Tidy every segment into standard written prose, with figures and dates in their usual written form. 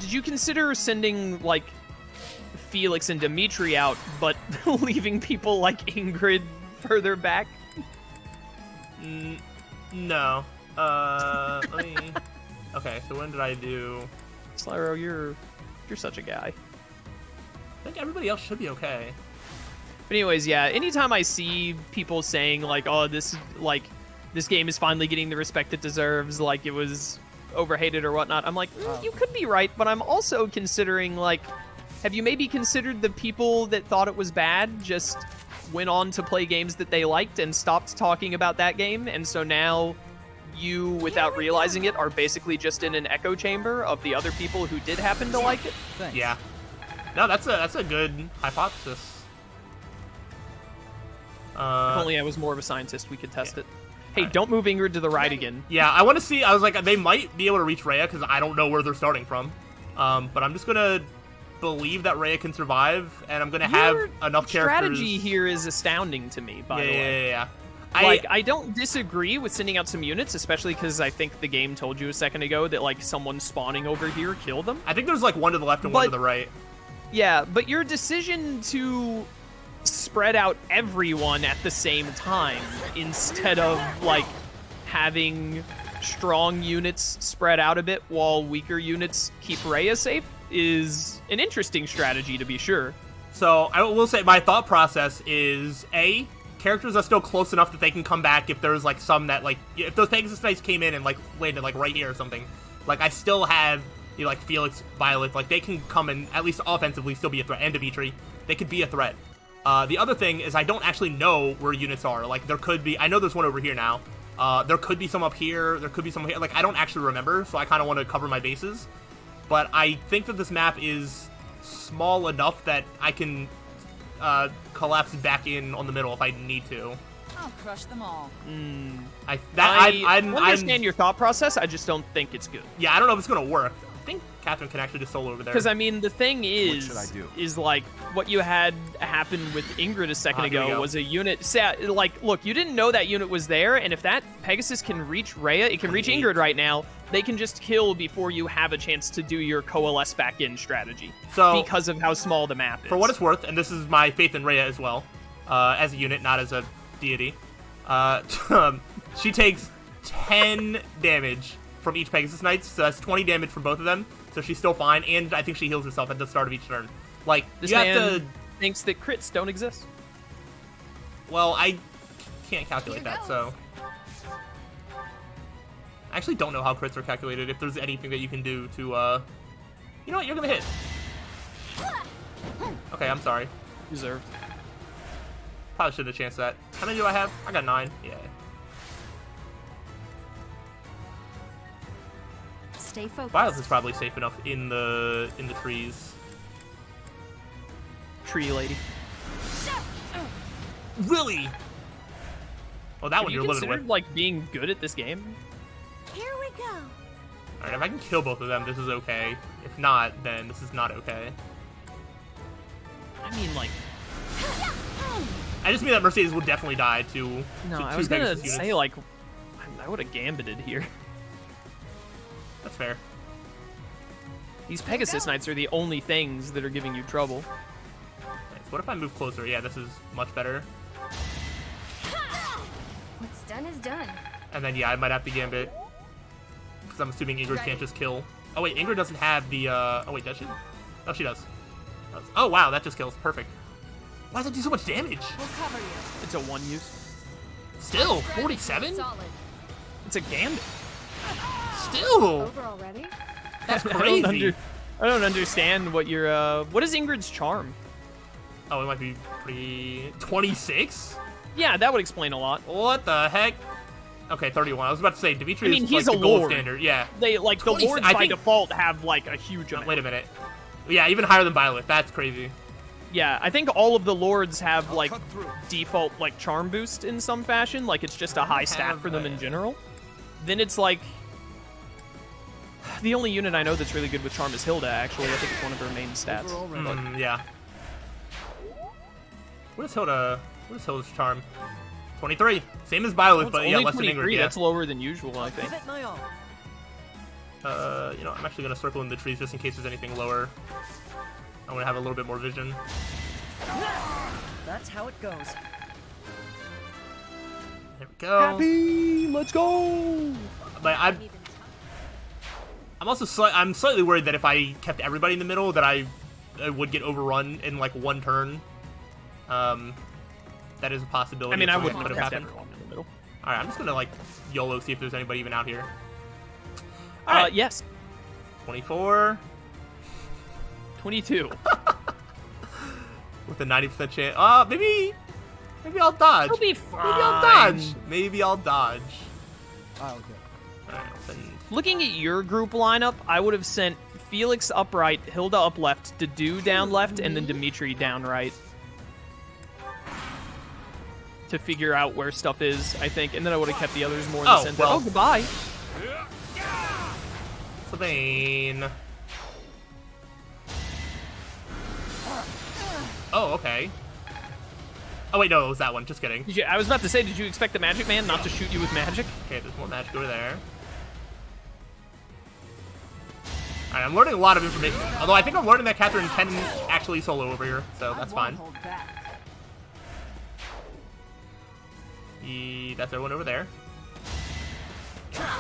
did you consider sending, like, Felix and Dimitri out, but leaving people like Ingrid further back? No. Let me... Okay, so when did I do... Slyroh, you're such a guy. I think everybody else should be okay. But anyways, yeah, anytime I see people saying, like, oh, this game is finally getting the respect it deserves, like it was overhated or whatnot, I'm like, you could be right, but I'm also considering, like, have you maybe considered the people that thought it was bad just went on to play games that they liked and stopped talking about that game, and so now you, without realizing it, are basically just in an echo chamber of the other people who did happen to like it? Thanks. Yeah. No, that's a good hypothesis. If only I was more of a scientist, we could test it. Hey, don't move Ingrid to the right again. Yeah, I want to see. I was like, they might be able to reach Rhea because I don't know where they're starting from. But I'm just gonna believe that Rhea can survive, and I'm gonna have enough characters. Strategy here is astounding to me, by the way. Yeah. I don't disagree with sending out some units, especially because I think the game told you a second ago that, like, someone spawning over here killed them. I think there's, like, one to the left and one to the right. Yeah, but your decision to spread out everyone at the same time instead of, like, having strong units spread out a bit while weaker units keep Rhea safe is an interesting strategy, to be sure. So, I will say my thought process is, A, characters are still close enough that they can come back if there's, like, some that, like, if those Pegasus Knights came in and, like, landed, like, right here or something. Like, I still have, you know, like, Felix, Violet, like, they can come and, at least offensively, still be a threat. And Dimitri, they could be a threat. The other thing is I don't actually know where units are. Like, there could be, I know there's one over here now. There could be some up here, there could be some here. Like, I don't actually remember, so I kind of want to cover my bases. But I think that this map is small enough that I can collapse back in on the middle if I need to. I'll crush them all. I understand your thought process, I just don't think it's good. Yeah, I don't know if it's going to work. I think Catherine can actually just solo over there. Because, I mean, the thing is, What should I do? is like, what you had happen with Ingrid a second ago was a unit, like, look, you didn't know that unit was there, and if that Pegasus can reach Rhea, it can reach Ingrid right now, they can just kill before you have a chance to do your coalesce back in strategy. So, because of how small the map is. For what it's worth, and this is my faith in Rhea as well, as a unit, not as a deity, she takes 10 damage from each Pegasus Knight, so that's 20 damage from both of them, so she's still fine, and I think she heals herself at the start of each turn. Like, this you man have to... thinks that crits don't exist. Well, I can't calculate that, so... I actually don't know how crits are calculated, if there's anything that you can do to, You know what, you're gonna hit. Okay, I'm sorry. Deserved. Probably should have chanced that. How many do I have? I got 9. Yeah. Stay focused. Violet is probably safe enough in the trees. Tree lady. Really? Oh, that one you're living considered, with. like, being good at this game? Here we go. Alright, if I can kill both of them, this is okay. If not, then this is not okay. I mean, like... I just mean that Mercedes will definitely die to No, to I two was gonna Pegasus say, units. like, I would have gambited here. That's fair. These Pegasus Knights are the only things that are giving you trouble. Nice. What if I move closer? Yeah, this is much better. What's done is done. And then, yeah, I might have to gambit. Because I'm assuming Ingrid can't just kill. Oh, wait, Ingrid doesn't have the, Oh, wait, does she? Oh, she does. Oh, wow, that just kills. Perfect. Why does it do so much damage? We'll cover you. It's a one use. Still, 47? Solid. It's a gambit. Still! Over already? That's crazy. I don't understand what your, what is Ingrid's charm? Oh, it might be pretty... 26? Yeah, that would explain a lot. What the heck? Okay, 31. I was about to say, Dimitri I mean, is he's like a the gold lord. standard. Yeah. They, like, the 20 lords I by think- default have, like, a huge amount. Wait a minute. Yeah, even higher than Violet. That's crazy. Yeah, I think all of the lords have, like, default, like, charm boost in some fashion. Like, it's just a high stat for them in general. Then it's, like... The only unit I know that's really good with charm is Hilda, actually. I think it's one of her main stats. Yeah. What is Hilda's charm? 23. Same as Violet, but yeah, Only less than 23, Ingrid. Yeah. that's lower than usual, I think. Give it my all. You know, I'm actually gonna circle in the trees just in case there's anything lower. I want to have a little bit more vision. That's how it goes. There we go. Happy, let's go. But I'm also I'm slightly worried that if I kept everybody in the middle, that I would get overrun in like one turn. That is a possibility. I mean, I Something wouldn't could have have kept happened. everyone in the middle. All right, I'm just gonna like YOLO, see if there's anybody even out here. All right, Yes. 24 22. with a 90% chance. Maybe I'll dodge. It'll be Maybe I'll dodge. Maybe I'll dodge. Oh, okay. All right, then. Looking at your group lineup, I would have sent Felix up right, Hilda up left, Dedu down left, and then Dimitri down right. To figure out where stuff is, I think, and then I would have kept the others more in the center. Well. Oh, goodbye. Sabine. Oh, okay. Oh wait, no, it was that one. Just kidding. I was about to say, did you expect the Magic Man not to shoot you with magic? Okay, there's more magic over there. Alright, I'm learning a lot of information. Although I think I'm learning that Catherine can actually solo over here, so that's fine. Hold back. That's everyone over there. I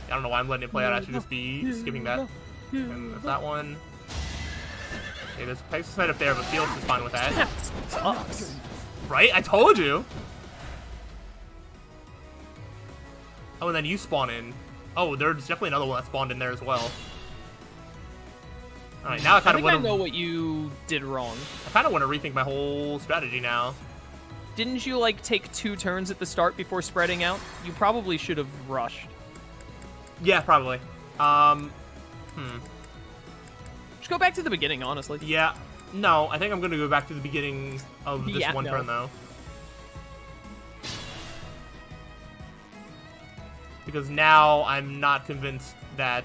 don't know why I'm letting it play out. I should just be skipping that. And there's that one. Okay, there's Pegasus right up there, but Felix is fine with that. Sucks. Right? I told you! Oh, and then you spawn in. Oh, there's definitely another one that spawned in there as well. Alright, now I I kind of think I want know to... what you did wrong. I kind of want to rethink my whole strategy now. Didn't you, like, take 2 turns at the start before spreading out? You probably should have rushed. Yeah, probably. Just go back to the beginning, honestly. Yeah. No, I think I'm going to go back to the beginning of this Yeah, one no. turn, though. Because now I'm not convinced that...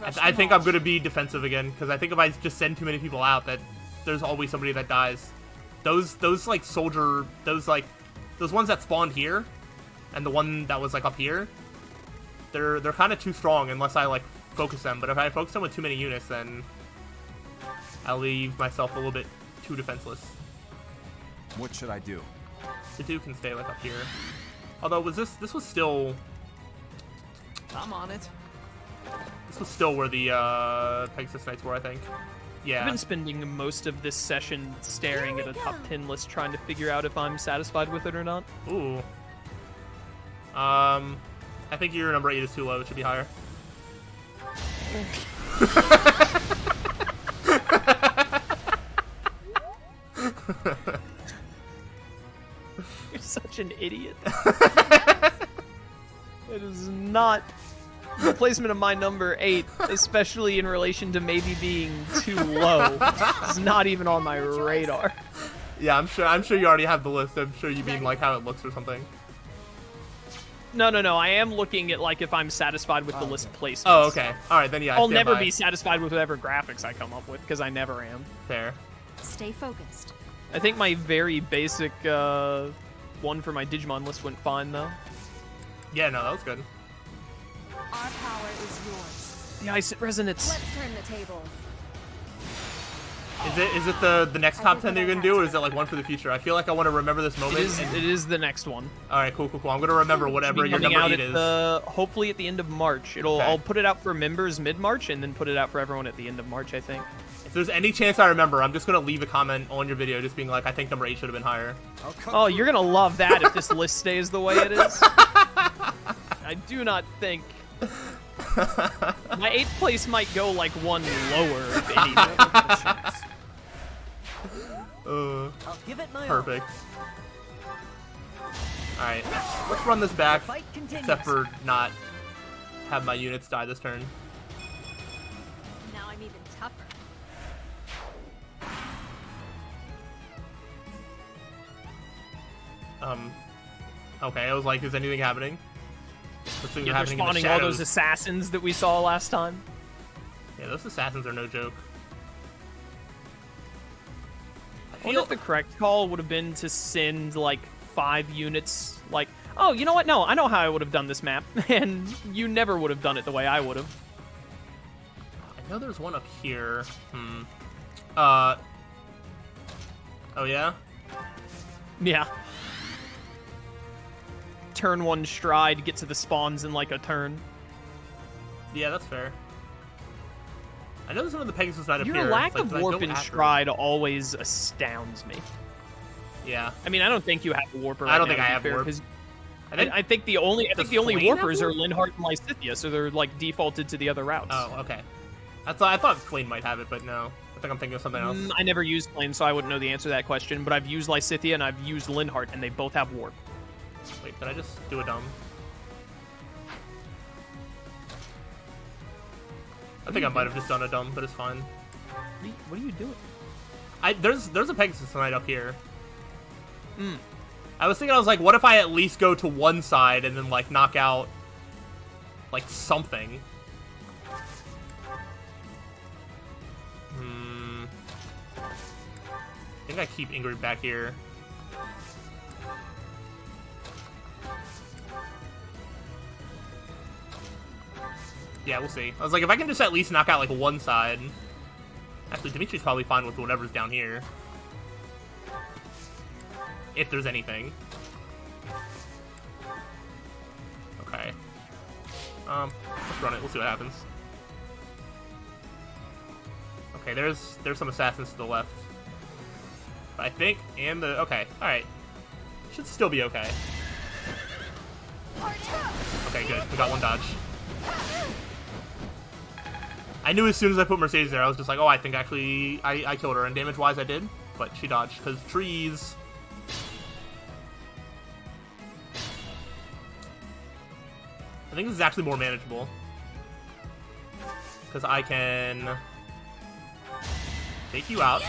I think I'm going to be defensive again, because I think if I just send too many people out, that there's always somebody that dies. Those like, soldier... Those ones that spawned here, and the one that was, like, up here, they're kind of too strong unless I, like, focus them. But if I focus them with too many units, then I'll leave myself a little bit too defenseless. What should I do? The dude can stay, like, up here. Although, this was still... I'm on it. This was still where the Pegasus Knights were, I think. Yeah. I've been spending most of this session staring at a top 10 list trying to figure out if I'm satisfied with it or not. Ooh. I think your number 8 is too low. It should be higher. You're such an idiot. It is not the placement of my number 8, especially in relation to maybe being too low. It's not even on my radar. Yeah, I'm sure you already have the list. I'm sure you mean, like, how it looks or something. No. I am looking at, like, if I'm satisfied with the list placements. Oh, okay. Alright, then yeah, I'll stand never by. be satisfied with whatever graphics I come up with, because I never am. Fair. Stay focused. I think my very basic one for my Digimon list went fine, though. Yeah, no, that was good. Our power is yours. The Ice Resonance. Let's turn the tables. Is it the next top 10 that you're gonna do, or is it like one for the future? I feel like I want to remember this moment. It is the next one. All right, cool. I'm gonna remember whatever your Coming number out 8 at is. hopefully at the end of March. Okay. I'll put it out for members mid-March, and then put it out for everyone at the end of March, I think. If there's any chance I remember, I'm just gonna leave a comment on your video, just being like, I think number 8 should have been higher. Oh, you're gonna love that if this list stays the way it is. I do not think my 8th place might go like one lower, if anything. I'll give it my Perfect. Alright, let's run this back, Fight continues. except for not have my units die this turn. Now I'm even tougher. Okay, I was like, is anything happening? Those things are They're happening in the spawning all shadows. those assassins that we saw last time. Yeah, those assassins are no joke. I wonder if the correct call would have been to send like 5 units. Like, oh, you know what? No, I know how I would have done this map, and you never would have done it the way I would have. I know there's one up here. Oh yeah? Yeah. Turn 1 stride, get to the spawns in like a turn. Yeah, that's fair. I know there's one of the Pegasus Knight up here. Your lack It's like, of did I warp go and after it? stride always astounds me. Yeah. I mean, I don't think you have a warper right I don't now, think I to be have fair, warp. 'cause I I think the only Does warpers Flame have are warp? Linhardt and Lysithea, so they're like defaulted to the other routes. Oh, okay. I thought Flame might have it, but no. I think I'm thinking of something else. I never used Flame, so I wouldn't know the answer to that question, but I've used Lysithea and I've used Linhardt, and they both have warp. Wait, did I just do a dumb? I think I might have just done a dumb, but it's fine. What are you doing? There's a Pegasus Knight up here. I was thinking, I was like, what if I at least go to one side and then like knock out like something? I think I keep Ingrid back here. Yeah, we'll see. I was like, if I can just at least knock out like one side. Actually, Dimitri's probably fine with whatever's down here. If there's anything. Okay. Let's run it. We'll see what happens. Okay, there's some assassins to the left. I think, and the... Okay, alright. Should still be okay. Okay, good. We got one dodge. I knew as soon as I put Mercedes there, I was just like, oh, I think actually I killed her. And damage-wise, I did. But she dodged, because trees... I think this is actually more manageable. Because I can... take you out.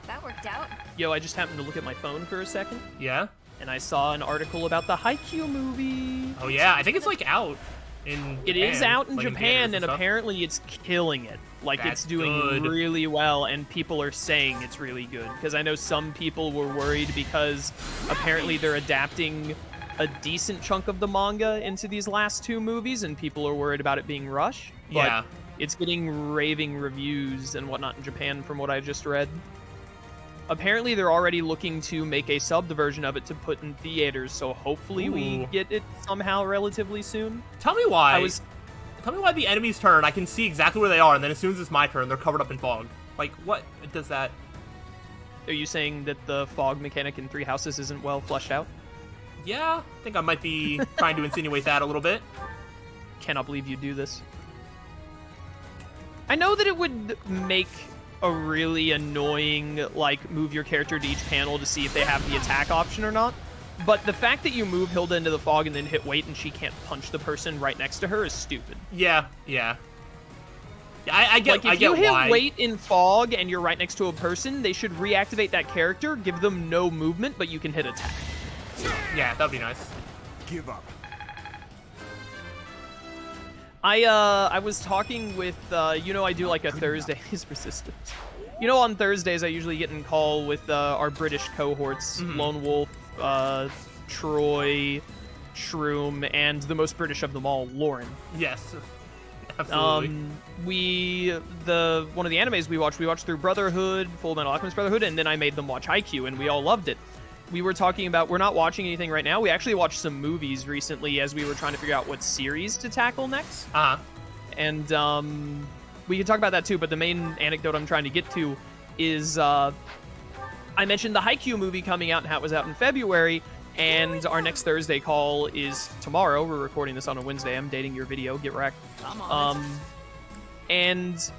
That worked out. Yo, I just happened to look at my phone for a second, Yeah? and I saw an article about the Haikyuu movie. Oh, yeah. I think it's, like, out in It Japan, is out in like, Japan, theaters and stuff. apparently it's killing it. Like, That's it's doing good. really well, and people are saying it's really good. Because I know some people were worried because apparently they're adapting a decent chunk of the manga into these last 2 movies, and people are worried about it being rushed. But Yeah. it's getting raving reviews and whatnot in Japan from what I just read. Apparently they're already looking to make a subbed version of it to put in theaters, so hopefully we Ooh. get it somehow relatively soon. Tell me why. I was Tell me why the enemy's turn, I can see exactly where they are, and then as soon as it's my turn, they're covered up in fog. Like, what does that... Are you saying that the fog mechanic in Three Houses isn't well fleshed out? Yeah, I think I might be trying to insinuate that a little bit. Cannot believe you do this. I know that it would make a really annoying, like, move your character to each panel to see if they have the attack option or not. But the fact that you move Hilda into the fog and then hit wait and she can't punch the person right next to her is stupid. Yeah. I get, Like, if I get you hit why. wait in fog and you're right next to a person, they should reactivate that character, give them no movement, but you can hit attack. Yeah, that'd be nice. Give up. I was talking with, you know, I do like a Thursdays resistance. You know, on Thursdays I usually get in call with our British cohorts, Lone Wolf, Troy, Shroom, and the most British of them all, Lauren. Yes. Absolutely. One of the animes we watched through Brotherhood, Full Metal Alchemist Brotherhood, and then I made them watch Haikyuu, and we all loved it. We were talking about, we're not watching anything right now. We actually watched some movies recently as we were trying to figure out what series to tackle next. Uh-huh. And we can talk about that too, but the main anecdote I'm trying to get to is I mentioned the Haikyuu movie coming out and how it was out in February, and our next Thursday call is tomorrow. We're recording this on a Wednesday. I'm dating your video. Get wrecked. I'm on it. And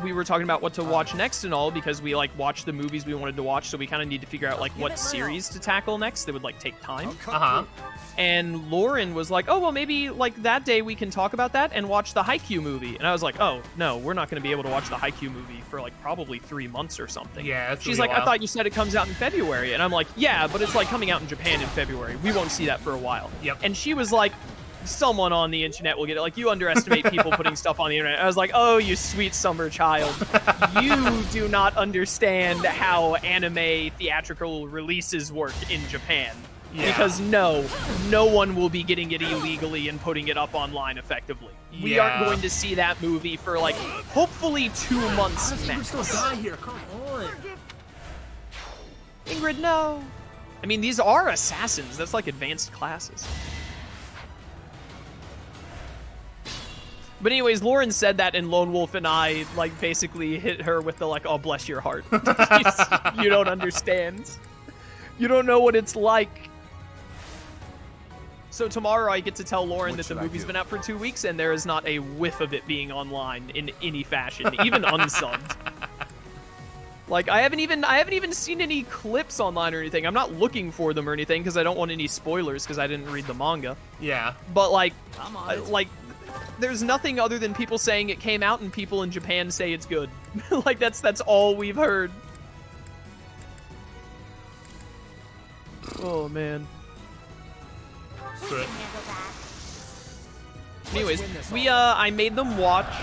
we were talking about what to watch next and all because we like watched the movies we wanted to watch, so we kind of need to figure out like what series to tackle next that would like take time. Uh-huh. And Lauren was like, oh, well, maybe like that day we can talk about that and watch the Haikyuu movie. And I was like, oh, no, we're not going to be able to watch the Haikyuu movie for like probably 3 months or something. Yeah, that's She's really like, I wild. thought you said it comes out in February. And I'm like, yeah, but it's like coming out in Japan in February. We won't see that for a while. Yep. And she was like, someone on the internet will get it. Like, you underestimate people putting stuff on the internet. I was like, oh, you sweet summer child. You do not understand how anime theatrical releases work in Japan. Yeah. Because no one will be getting it illegally and putting it up online effectively. We Yeah. aren't going to see that movie for, like, hopefully 2 months We're max. still die here. Come on. Ingrid, no. I mean, these are assassins. That's like advanced classes. But anyways, Lauren said that, and Lone Wolf and I, like, basically hit her with the, like, oh, bless your heart. You don't understand. You don't know what it's like. So tomorrow I get to tell Lauren What that the should I movie's do? been out for 2 weeks, and there is not a whiff of it being online in any fashion, even unsubbed. Like, I haven't even seen any clips online or anything. I'm not looking for them or anything because I don't want any spoilers because I didn't read the manga. Yeah. But like, I'm on it. like, there's nothing other than people saying it came out and people in Japan say it's good. Like, that's all we've heard. Oh man. Screw it. Handle that. Anyways, win this I made them watch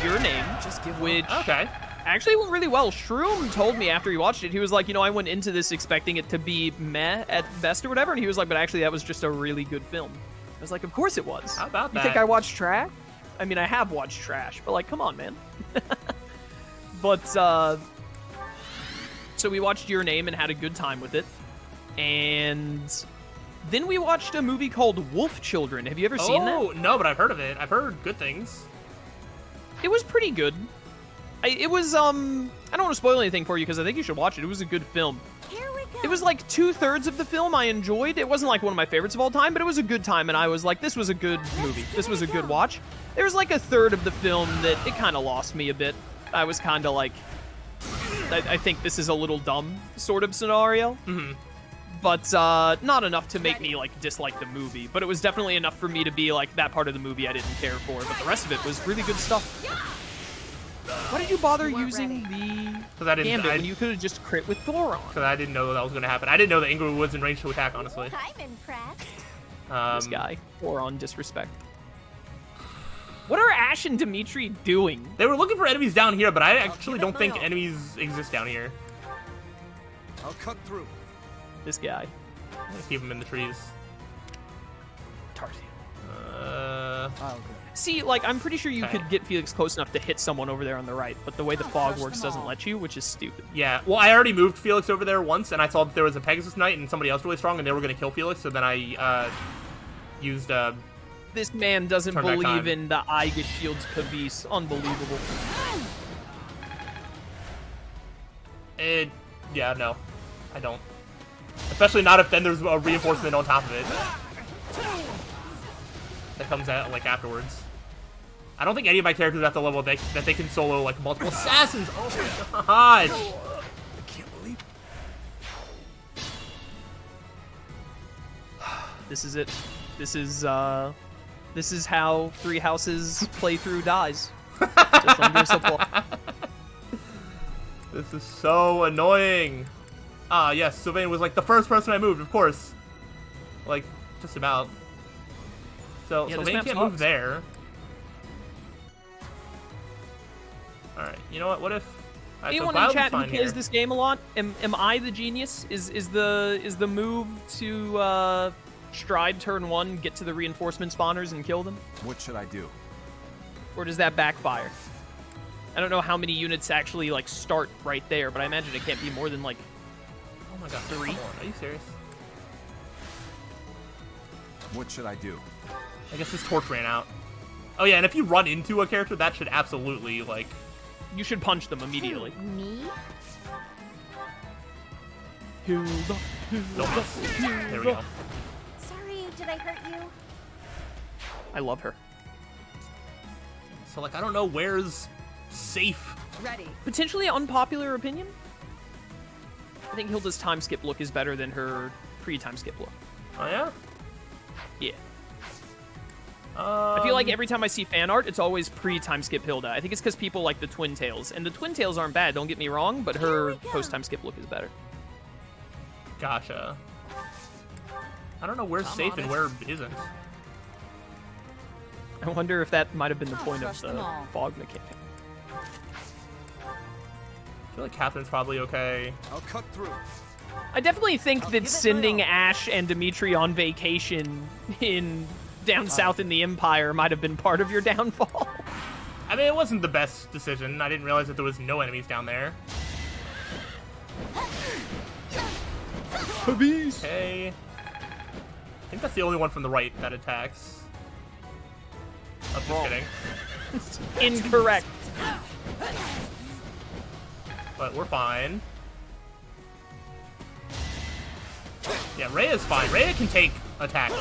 Your Name, Just give up. which Okay. actually went really well. Shroom told me after he watched it, he was like, you know, I went into this expecting it to be meh at best or whatever, and he was like, but actually that was just a really good film. I was like, of course it was. How about You that? think I watched trash? I mean, I have watched trash, but like, come on, man. But, so we watched Your Name and had a good time with it. And then we watched a movie called Wolf Children. Have you ever seen that? Oh, no, but I've heard of it. I've heard good things. It was pretty good. It was, I don't want to spoil anything for you because I think you should watch it. It was a good film. Here we go. It was like 2/3 of the film I enjoyed. It wasn't like one of my favorites of all time, but it was a good time, and I was like, this was a good movie. This was a good watch. There was like 1/3 of the film that it kind of lost me a bit. I was kind of like, I think this is a little dumb sort of scenario. Mm-hmm. But not enough to make me like dislike the movie. But it was definitely enough for me to be like, that part of the movie I didn't care for. But the rest of it was really good stuff. Why did you bother using the Because I didn't. Gambit when you could have just crit with Thoron? Because I didn't know that was going to happen. I didn't know that Ingrid was in range to attack, honestly. I'm impressed. This guy. Thoron disrespect. What are Ash and Dimitri doing? They were looking for enemies down here, but I actually give it don't my think all. enemies exist down here. I'll cut through. This guy. I'm gonna keep them in the trees. Tarzan. I'll go. See, like, I'm pretty sure you Okay. could get Felix close enough to hit someone over there on the right, but the way the fog crush works them doesn't all. let you, which is stupid. Yeah, well, I already moved Felix over there once, and I saw that there was a Pegasus Knight and somebody else really strong, and they were going to kill Felix, so then I used... This man doesn't Turn back believe time. in the Aiga Shield's Pavis. Unbelievable. Yeah, no. I don't. Especially not if then there's a reinforcement on top of it. That comes out, like, afterwards. I don't think any of my characters are at the level that they can solo, like, multiple assassins. Oh my god! I can't believe. This is it. This is how Three Houses playthrough dies. Just under supply. This is so annoying. Ah, yes, Sylvain was, like, the first person I moved, of course. Like, just about. So, Yeah, this Sylvain map can't sucks. move there. Alright, you know what if... Alright, so Anyone in Cloud's chat who fine plays here. this game a lot? Am I the genius? Is the move to stride turn 1, get to the reinforcement spawners and kill them? What should I do? Or does that backfire? I don't know how many units actually like start right there, but I imagine it can't be more than like Oh my god, 3. come on, are you serious? What should I do? I guess this torch ran out. Oh yeah, and if you run into a character, that should absolutely, like... You should punch them immediately. Me? Hilda, Nope. There we go. Sorry, did I hurt you? I love her. So, like, I don't know where's safe. Ready. Potentially unpopular opinion. I think Hilda's time skip look is better than her pre-time skip look. Oh yeah? Yeah. I feel Um, like every time I see fan art, it's always pre-time skip Hilda. I think it's because people like the twin tails. And the twin tails aren't bad, don't get me wrong, but her post-time skip look is better. Gotcha. I don't know where's safe on and it. where isn't. I wonder if that might have been the point of crush the them all. fog mechanic. I feel like Catherine's probably okay. I'll cut through. I definitely think I'll that give it my sending all. Ash and Dimitri on vacation in down south in the Empire might have been part of your downfall. I mean, it wasn't the best decision. I didn't realize that there was no enemies down there. Okay. I think that's the only one from the right that attacks. I'm just kidding. Incorrect. But we're fine. Yeah, Rhea's fine. Rhea can take attacks.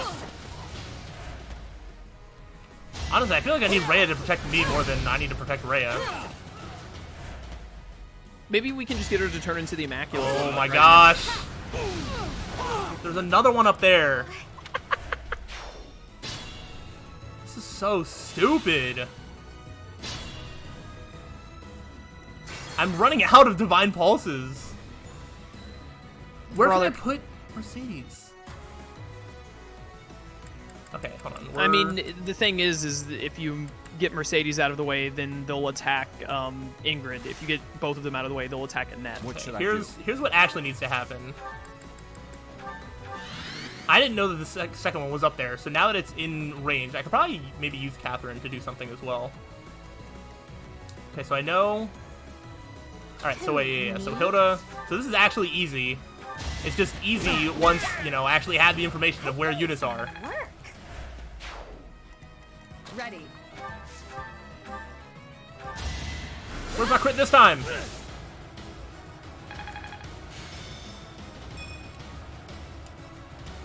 Honestly, I feel like I need Rhea to protect me more than I need to protect Rhea. Maybe we can just get her to turn into the Immaculate. Oh my right gosh. There's another one up there. This is so stupid. I'm running out of Divine Pulses. Where Brother. can I put Mercedes? Okay, hold on. I mean, the thing is if you get Mercedes out of the way, then they'll attack Ingrid. If you get both of them out of the way, they'll attack Annette. What should I here's do? here's what actually needs to happen. I didn't know that the second one was up there, so now that it's in range, I could probably maybe use Catherine to do something as well. Okay, so I know... Alright, so wait, yeah. So Hilda... So this is actually easy. It's just easy once, you know, I actually have the information of where units are. Work. Ready. Where's my crit this time?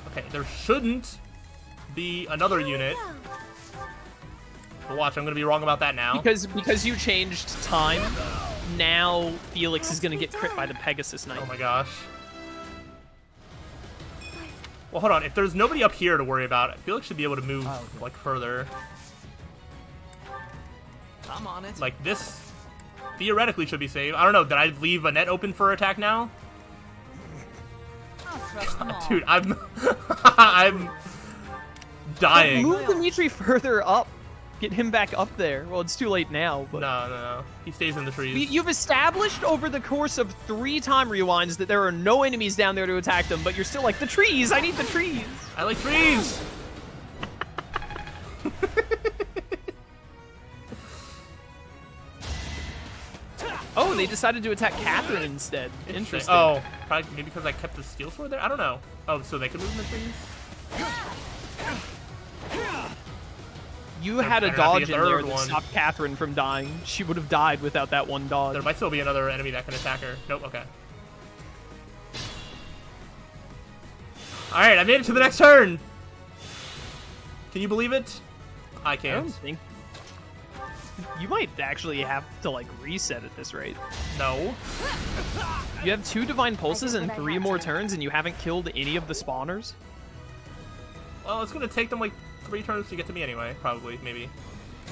Okay, there shouldn't be another unit. But watch, I'm gonna be wrong about that now. Because you changed time, now Felix is gonna get crit by the Pegasus Knight. Oh my gosh. Well, hold on. If there's nobody up here to worry about, Felix should be able to move, like, further. I'm on it. Like, this theoretically should be safe. I don't know. Did I leave Annette open for attack now? I'll crush them all. Dude, I'm... I'm dying. Move Dimitri further up. Get him back up there. Well, it's too late now, but... No. He stays in the trees. You've established over the course of 3 time rewinds that there are no enemies down there to attack them, but you're still like, the trees! I need the trees! I like trees! Oh, they decided to attack Catherine instead. Interesting. Oh, probably maybe because I kept the steel sword there? I don't know. Oh, so they can move in the trees? You had a better not be dodge a in there third that one. stopped Catherine from dying. She would have died without that one dodge. There might still be another enemy that can attack her. Nope, okay. Alright, I made it to the next turn! Can you believe it? I I can't. don't think... You might actually have to, like, reset at this rate. No. You have 2 Divine Pulses and what I 3 had more to. turns, and you haven't killed any of the spawners? Well, it's gonna take them like 3 turns to get to me anyway, probably, maybe.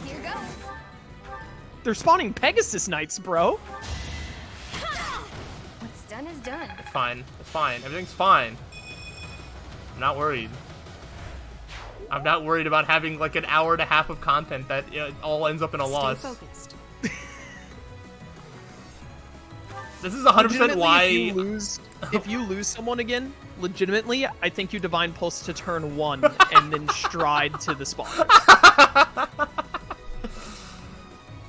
Here goes. They're spawning Pegasus Knights, bro! What's done is done. It's fine. It's fine. Everything's fine. I'm not worried. I'm not worried about having like an hour and a half of content that all ends up in a loss. Stay focused. This is 100% Legitimately, why... if you lose someone again, legitimately, I think you Divine Pulse to turn 1 and then stride to the spawn.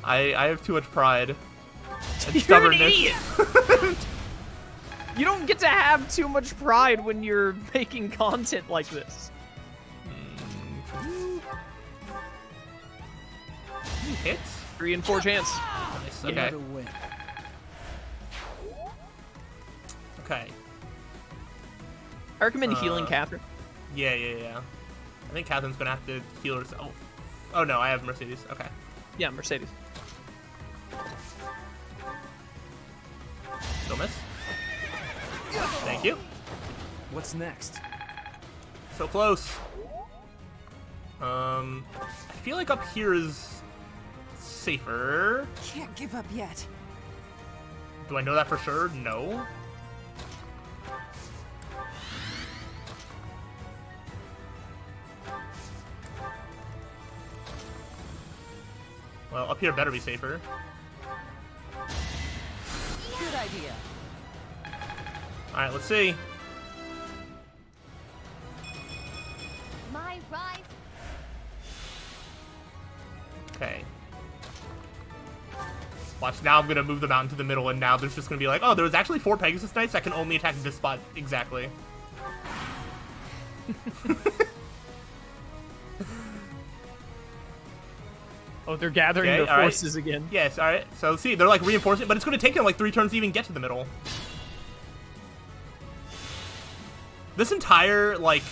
I have too much pride. And You're an stubbornness. idiot! You don't get to have too much pride when you're making content like this. Hits? 3 and 4 chance. Nice. Okay. Another win. Okay. I recommend healing Catherine. Yeah. I think Catherine's gonna have to heal herself. Oh no, I have Mercedes. Okay. Yeah, Mercedes. Don't miss. Thank you. What's next? So close. I feel like up here is safer. Can't give up yet. Do I know that for sure? No. Well, up here better be safer. Good idea. Alright, let's see. My rise. Okay. Watch, now I'm gonna move the mountain to the middle, and now there's just gonna be like, oh, there's actually 4 Pegasus Knights that can only attack this spot exactly. Oh, they're gathering Okay, their forces again. Yes, alright. So, see, they're like reinforcing, but it's gonna take them like 3 turns to even get to the middle. This entire, like,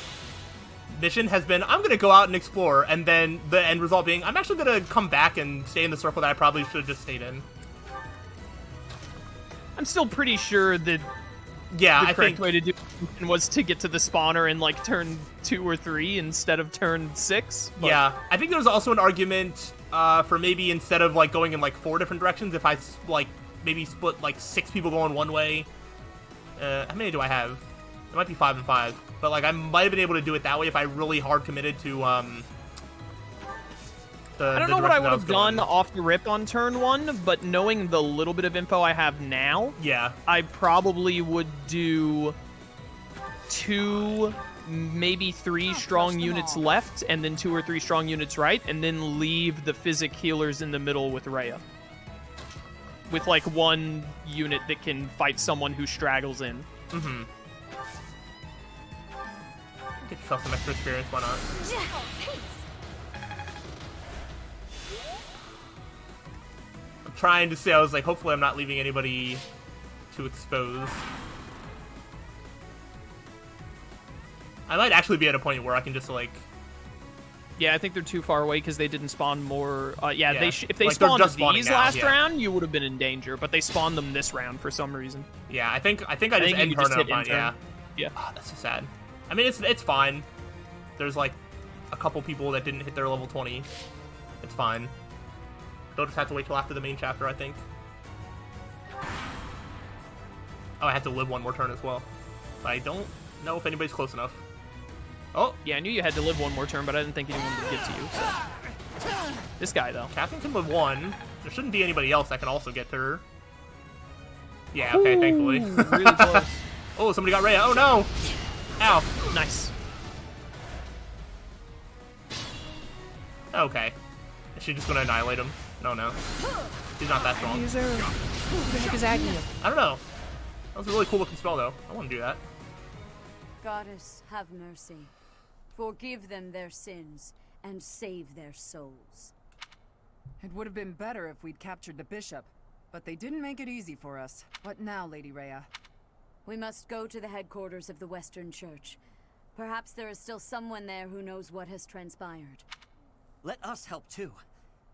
mission has been, I'm gonna go out and explore, and then the end result being, I'm actually gonna come back and stay in the circle that I probably should have just stayed in. I'm still pretty sure that Yeah, the I correct think... way to do it was to get to the spawner in like turn 2 or 3 instead of turn 6. But Yeah, I think there's also an argument for maybe instead of like going in like 4 different directions, if I like maybe split like 6 people going one way. How many do I have? It might be 5 and 5, but like I might have been able to do it that way if I really hard committed to I don't know what I would have done off the rip on turn 1, but knowing the little bit of info I have now, Yeah. I probably would do 2, maybe 3 strong units left, and then 2 or 3 strong units right, and then leave the physic healers in the middle with Rhea. With like 1 unit that can fight someone who straggles in. Mm-hmm. Get yourself some extra experience, why not? I'm trying to say, I was like, hopefully I'm not leaving anybody too exposed. I might actually be at a point where I can just like... Yeah, I think they're too far away because they didn't spawn more. Yeah. If they Like, they're spawned just spawning these now, last yeah. round, you would have been in danger. But they spawned them this round for some reason. Yeah, I think I just think end you turn just and I'm hit fine, end turn. yeah. Yeah. Oh, that's so sad. I mean, it's fine. There's like a couple people that didn't hit their level 20. It's fine. They'll just have to wait till after the main chapter, I think. Oh, I have to live 1 more turn as well. But I don't know if anybody's close enough. Oh, Yeah, I knew you had to live 1 more turn, but I didn't think anyone would get to you. So. This guy, though. Catherine can live 1. There shouldn't be anybody else that can also get to her. Yeah, okay, thankfully. Really close. Oh, somebody got Rhea. Oh, no! Ow. Nice. Okay. Is she just gonna annihilate him? No, no. She's not that strong. Who the heck is Agnew? I don't know. That was a really cool looking spell, though. I want to do that. Goddess, have mercy. Forgive them their sins and save their souls. It would have been better if we'd captured the bishop, but they didn't make it easy for us. What now, Lady Rhea? We must go to the headquarters of the Western Church. Perhaps there is still someone there who knows what has transpired. Let us help too.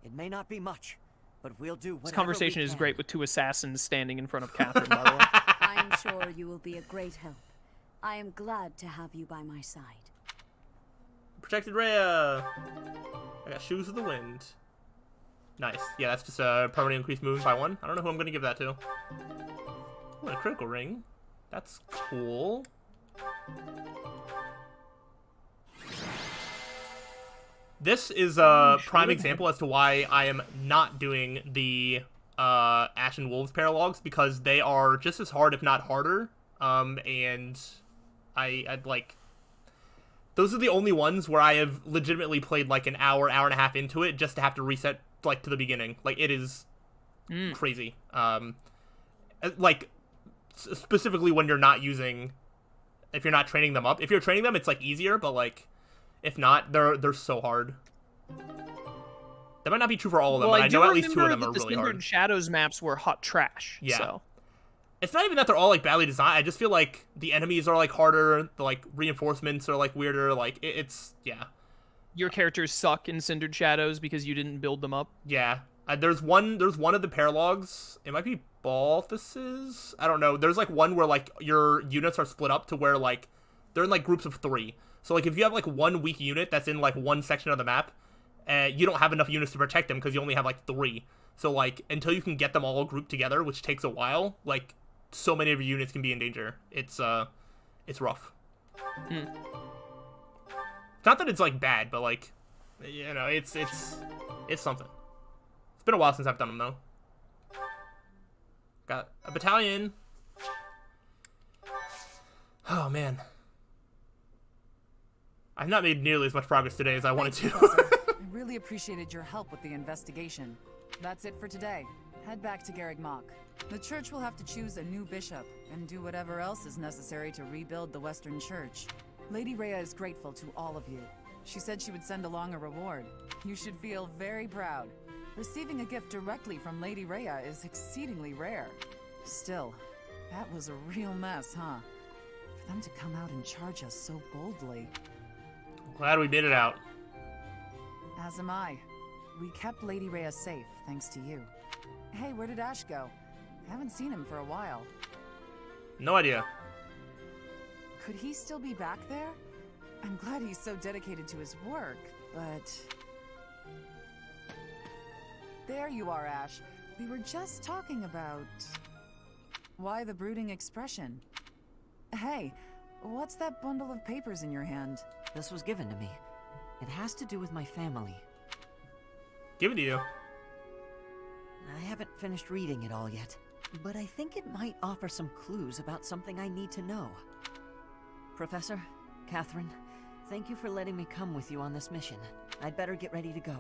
It may not be much, but we'll do whatever This conversation we is can. great with 2 assassins standing in front of Catherine, by the way. I am sure you will be a great help. I am glad to have you by my side. Protected Rhea! I got Shoes of the Wind. Nice. Yeah, that's just a permanent increased movement by 1. I don't know who I'm going to give that to. Ooh, a critical ring. That's cool. This is a prime example as to why I am not doing the Ashen Wolves paralogs, because they are just as hard, if not harder. And I'd like... Those are the only ones where I have legitimately played like an hour, hour and a half into it just to have to reset like to the beginning. Like, it is crazy. Like, specifically when you're not using... If you're not training them up. If you're training them, it's like easier, but like... If not, they're so hard. That might not be true for all of them, Well, but I know at least 2 of them are the really Cindered hard. Shadows maps were hot trash. Yeah. So. It's not even that they're all like badly designed. I just feel like the enemies are like harder. The like reinforcements are like weirder. Like it's yeah. Your characters suck in Cindered Shadows because you didn't build them up. Yeah. There's one of the paralogs. It might be Balthus's. I don't know. There's like one where like your units are split up to where like they're in like groups of 3. So like if you have like one weak unit that's in like one section of the map, you don't have enough units to protect them because you only have like 3. So like until you can get them all grouped together, which takes a while, like so many of your units can be in danger. It's rough. Not that it's like bad, but like, you know, it's something. been a while since I've done them, though. Got a battalion. Oh, man. I've not made nearly as much progress today as I wanted to. I really appreciated your help with the investigation. That's it for today. Head back to Garreg Mach. The church will have to choose a new bishop and do whatever else is necessary to rebuild the Western Church. Lady Rhea is grateful to all of you. She said she would send along a reward. You should feel very proud. Receiving a gift directly from Lady Rhea is exceedingly rare. Still, that was a real mess, huh? For them to come out and charge us so boldly. Glad we made it out. As am I. We kept Lady Rhea safe, thanks to you. Hey, where did Ash go? Haven't seen him for a while. No idea. Could he still be back there? I'm glad he's so dedicated to his work, but... There you are, Ash. We were just talking about... Why the brooding expression? Hey, what's that bundle of papers in your hand? This was given to me. It has to do with my family. Give it to you. I haven't finished reading it all yet, but I think it might offer some clues about something I need to know. Professor, Catherine, thank you for letting me come with you on this mission. I'd better get ready to go.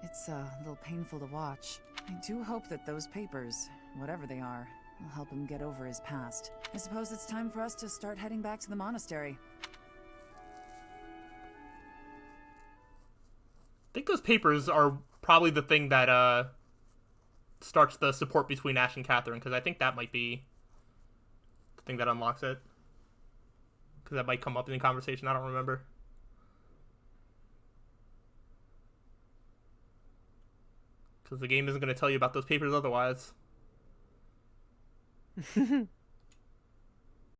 It's a little painful to watch. I do hope that those papers, whatever they are, will help him get over his past. I suppose it's time for us to start heading back to the monastery. I think those papers are probably the thing that starts the support between Ash and Catherine, because I think that might be the thing that unlocks it. Because that might come up in the conversation, I don't remember. Because the game isn't going to tell you about those papers otherwise.